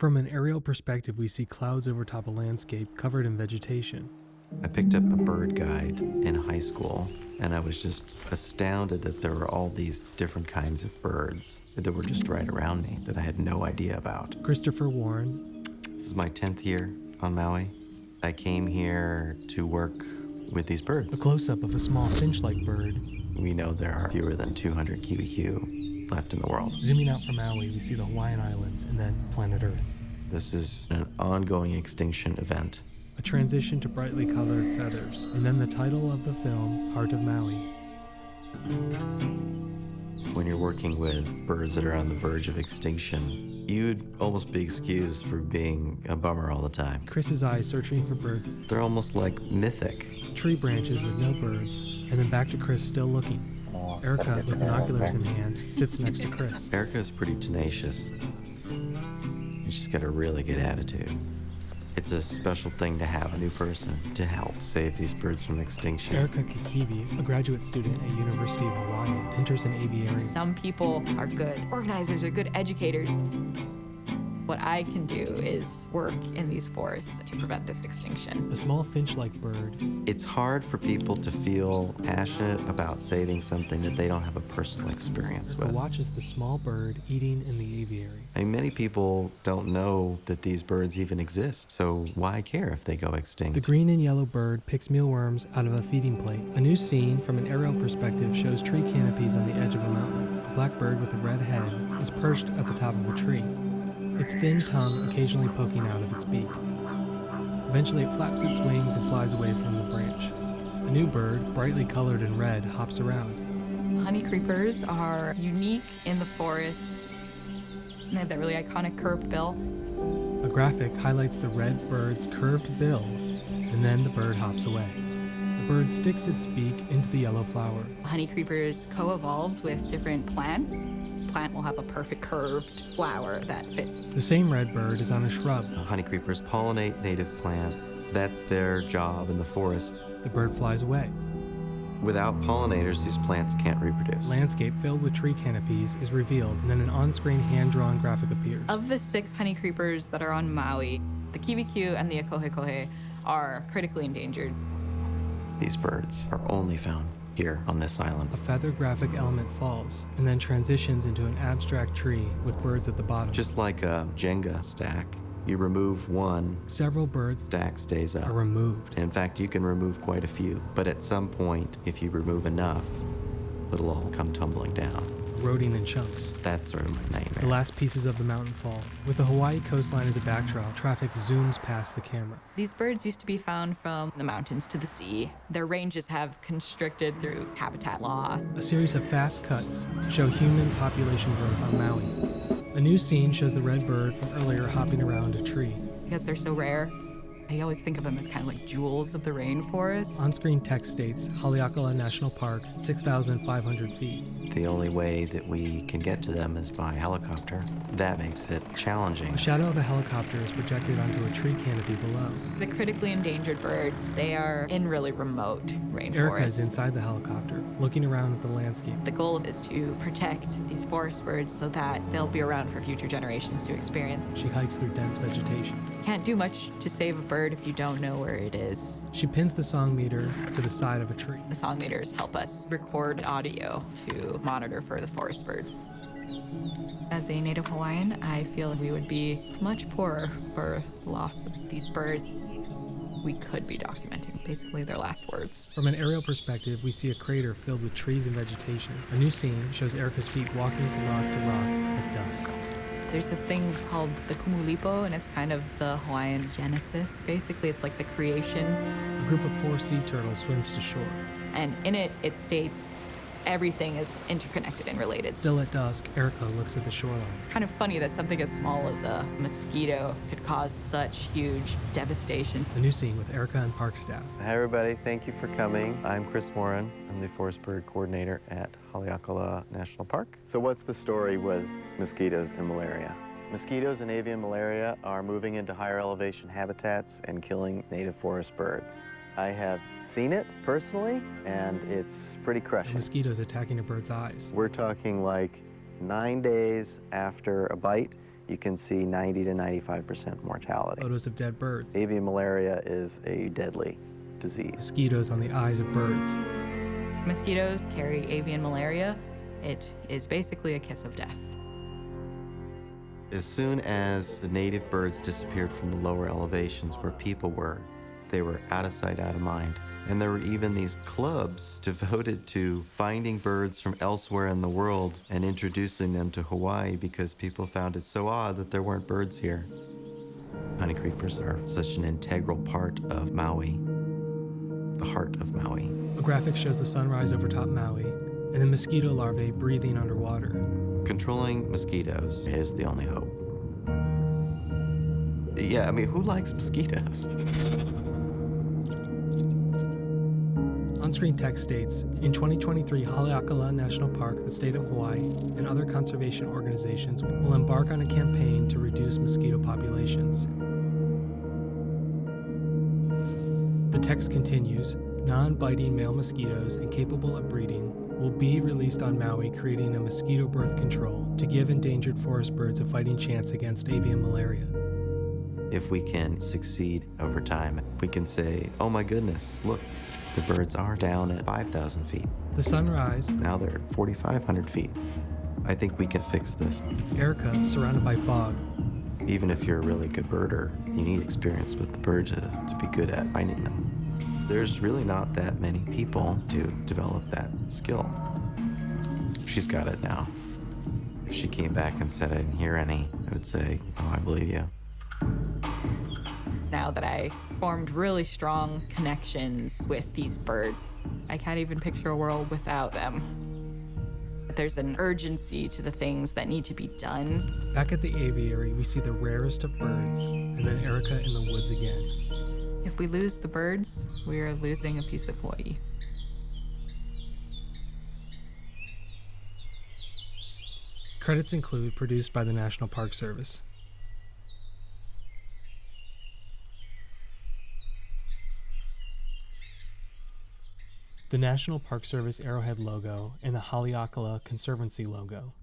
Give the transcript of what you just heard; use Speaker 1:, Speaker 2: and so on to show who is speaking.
Speaker 1: From an aerial perspective, we see clouds overtop a landscape covered in vegetation.
Speaker 2: I picked up a bird guide in high school, and I was just astounded that there were all these different kinds of birds that were just right around me that I had no idea about.
Speaker 1: Christopher Warren.
Speaker 2: This is my 10th year on Maui. I came here to work with these birds.
Speaker 1: A close-up of a small finch-like bird.
Speaker 2: We know there are fewer than 200 kiwikiu left in the world.
Speaker 1: Zooming out from Maui, we see the Hawaiian Islands and then planet Earth.
Speaker 2: This is an ongoing extinction event.
Speaker 1: A transition to brightly colored feathers, and then the title of the film, Heart of Maui.
Speaker 2: When you're working with birds that are on the verge of extinction, you'd almost be excused for being a bummer all the time.
Speaker 1: Chris's eyes searching for birds.
Speaker 2: They're almost like mythic.
Speaker 1: Tree branches with no birds, and then back to Chris still looking. Erika, with binoculars in hand, sits next to Chris.
Speaker 2: Erika is pretty tenacious. And she's got a really good attitude. It's a special thing to have a new person to help save these birds from extinction.
Speaker 1: Erika Kikivi, a graduate student at University of Hawaii, enters an aviary.
Speaker 3: Some people are good organizers, are good educators. What I can do is work in these forests to prevent this extinction.
Speaker 1: A small finch-like bird.
Speaker 2: It's hard for people to feel passionate about saving something that they don't have a personal experience with.
Speaker 1: Watches the small bird eating in the aviary.
Speaker 2: I mean, many people don't know that these birds even exist, so why care if they go extinct?
Speaker 1: The green and yellow bird picks mealworms out of a feeding plate. A new scene from an aerial perspective shows tree canopies on the edge of a mountain. A black bird with a red head is perched at the top of a tree, its thin tongue occasionally poking out of its beak. Eventually it flaps its wings and flies away from the branch. A new bird, brightly colored in red, hops around.
Speaker 3: Honeycreepers are unique in the forest. They have that really iconic curved bill.
Speaker 1: A graphic highlights the red bird's curved bill, and then the bird hops away. The bird sticks its beak into the yellow flower.
Speaker 3: Honeycreepers co-evolved with different plants. Plant will have a perfect curved flower that fits.
Speaker 1: The same red bird is on a shrub.
Speaker 2: Honeycreepers pollinate native plants. That's their job in the forest.
Speaker 1: The bird flies away.
Speaker 2: Without pollinators, these plants can't reproduce.
Speaker 1: Landscape filled with tree canopies is revealed, and then an on-screen hand-drawn graphic appears.
Speaker 3: Of the 6 honeycreepers that are on Maui, the kiwikiu and the akohekohe are critically endangered.
Speaker 2: These birds are only found here on this island.
Speaker 1: A feather graphic element falls, and then transitions into an abstract tree with birds at the bottom.
Speaker 2: Just like a Jenga stack, you remove one,
Speaker 1: several birds
Speaker 2: stack stays up.
Speaker 1: are removed.
Speaker 2: In fact, you can remove quite a few, but at some point, if you remove enough, it'll all come tumbling down.
Speaker 1: Eroding in chunks.
Speaker 2: That's sort of my nightmare.
Speaker 1: The last pieces of the mountain fall. With the Hawaii coastline as a backdrop, traffic zooms past the camera.
Speaker 3: These birds used to be found from the mountains to the sea. Their ranges have constricted through habitat loss.
Speaker 1: A series of fast cuts show human population growth on Maui. A new scene shows the red bird from earlier hopping around a tree.
Speaker 3: Because they're so rare, I always think of them as kind of like jewels of the rainforest.
Speaker 1: On-screen text states, Haleakalā National Park, 6,500 feet.
Speaker 2: The only way that we can get to them is by helicopter. That makes it challenging.
Speaker 1: A shadow of a helicopter is projected onto a tree canopy below.
Speaker 3: The critically endangered birds, they are in really remote rainforests.
Speaker 1: Erika is inside the helicopter, looking around at the landscape.
Speaker 3: The goal is to protect these forest birds so that they'll be around for future generations to experience.
Speaker 1: She hikes through dense vegetation.
Speaker 3: Can't do much to save a bird if you don't know where it is.
Speaker 1: She pins the song meter to the side of a tree.
Speaker 3: The song meters help us record audio to monitor for the forest birds. As a native Hawaiian, I feel we would be much poorer for the loss of these birds. We could be documenting basically their last words.
Speaker 1: From an aerial perspective, we see a crater filled with trees and vegetation. A new scene shows Erika's feet walking from rock to rock at dusk.
Speaker 3: There's this thing called the kumulipo, and it's kind of the Hawaiian Genesis. Basically, it's like the creation.
Speaker 1: A group of 4 sea turtles swims to shore.
Speaker 3: And in it, it states everything is interconnected and related.
Speaker 1: Still at dusk, Erika looks at the shoreline.
Speaker 3: Kind of funny that something as small as a mosquito could cause such huge devastation.
Speaker 1: A new scene with Erika and park staff.
Speaker 2: Hi, everybody. Thank you for coming. I'm Chris Warren. I'm the forest bird coordinator at Haleakalā National Park. So what's the story with mosquitoes and malaria? Mosquitoes and avian malaria are moving into higher elevation habitats and killing native forest birds. I have seen it personally, and it's pretty crushing.
Speaker 1: Mosquitoes attacking a bird's eyes.
Speaker 2: We're talking like 9 days after a bite, you can see 90 to 95% mortality.
Speaker 1: Photos of dead birds.
Speaker 2: Avian malaria is a deadly disease.
Speaker 1: Mosquitoes on the eyes of birds.
Speaker 3: Mosquitoes carry avian malaria. It is basically a kiss of death.
Speaker 2: As soon as the native birds disappeared from the lower elevations where people were, they were out of sight, out of mind. And there were even these clubs devoted to finding birds from elsewhere in the world and introducing them to Hawaii because people found it so odd that there weren't birds here. Honeycreepers are such an integral part of Maui, the heart of Maui.
Speaker 1: A graphic shows the sunrise over top Maui and the mosquito larvae breathing underwater.
Speaker 2: Controlling mosquitoes is the only hope. Yeah, I mean, who likes mosquitoes?
Speaker 1: On-screen text states, in 2023, Haleakalā National Park, the state of Hawaii, and other conservation organizations will embark on a campaign to reduce mosquito populations. The text continues, non-biting male mosquitoes and capable of breeding will be released on Maui, creating a mosquito birth control to give endangered forest birds a fighting chance against avian malaria.
Speaker 2: If we can succeed over time, we can say, oh my goodness, look, the birds are down at 5,000 feet.
Speaker 1: The sunrise.
Speaker 2: Now they're at 4,500 feet. I think we can fix this.
Speaker 1: Erika, surrounded by fog.
Speaker 2: Even if you're a really good birder, you need experience with the bird to be good at finding them. There's really not that many people to develop that skill. She's got it now. If she came back and said I didn't hear any, I would say, oh, I believe you.
Speaker 3: Now that I formed really strong connections with these birds, I can't even picture a world without them. There's an urgency to the things that need to be done.
Speaker 1: Back at the aviary, we see the rarest of birds, and then Erika in the woods again.
Speaker 3: If we lose the birds, we are losing a piece of Hawaii.
Speaker 1: Credits include produced by the National Park Service. The National Park Service Arrowhead logo and the Haleakalā Conservancy logo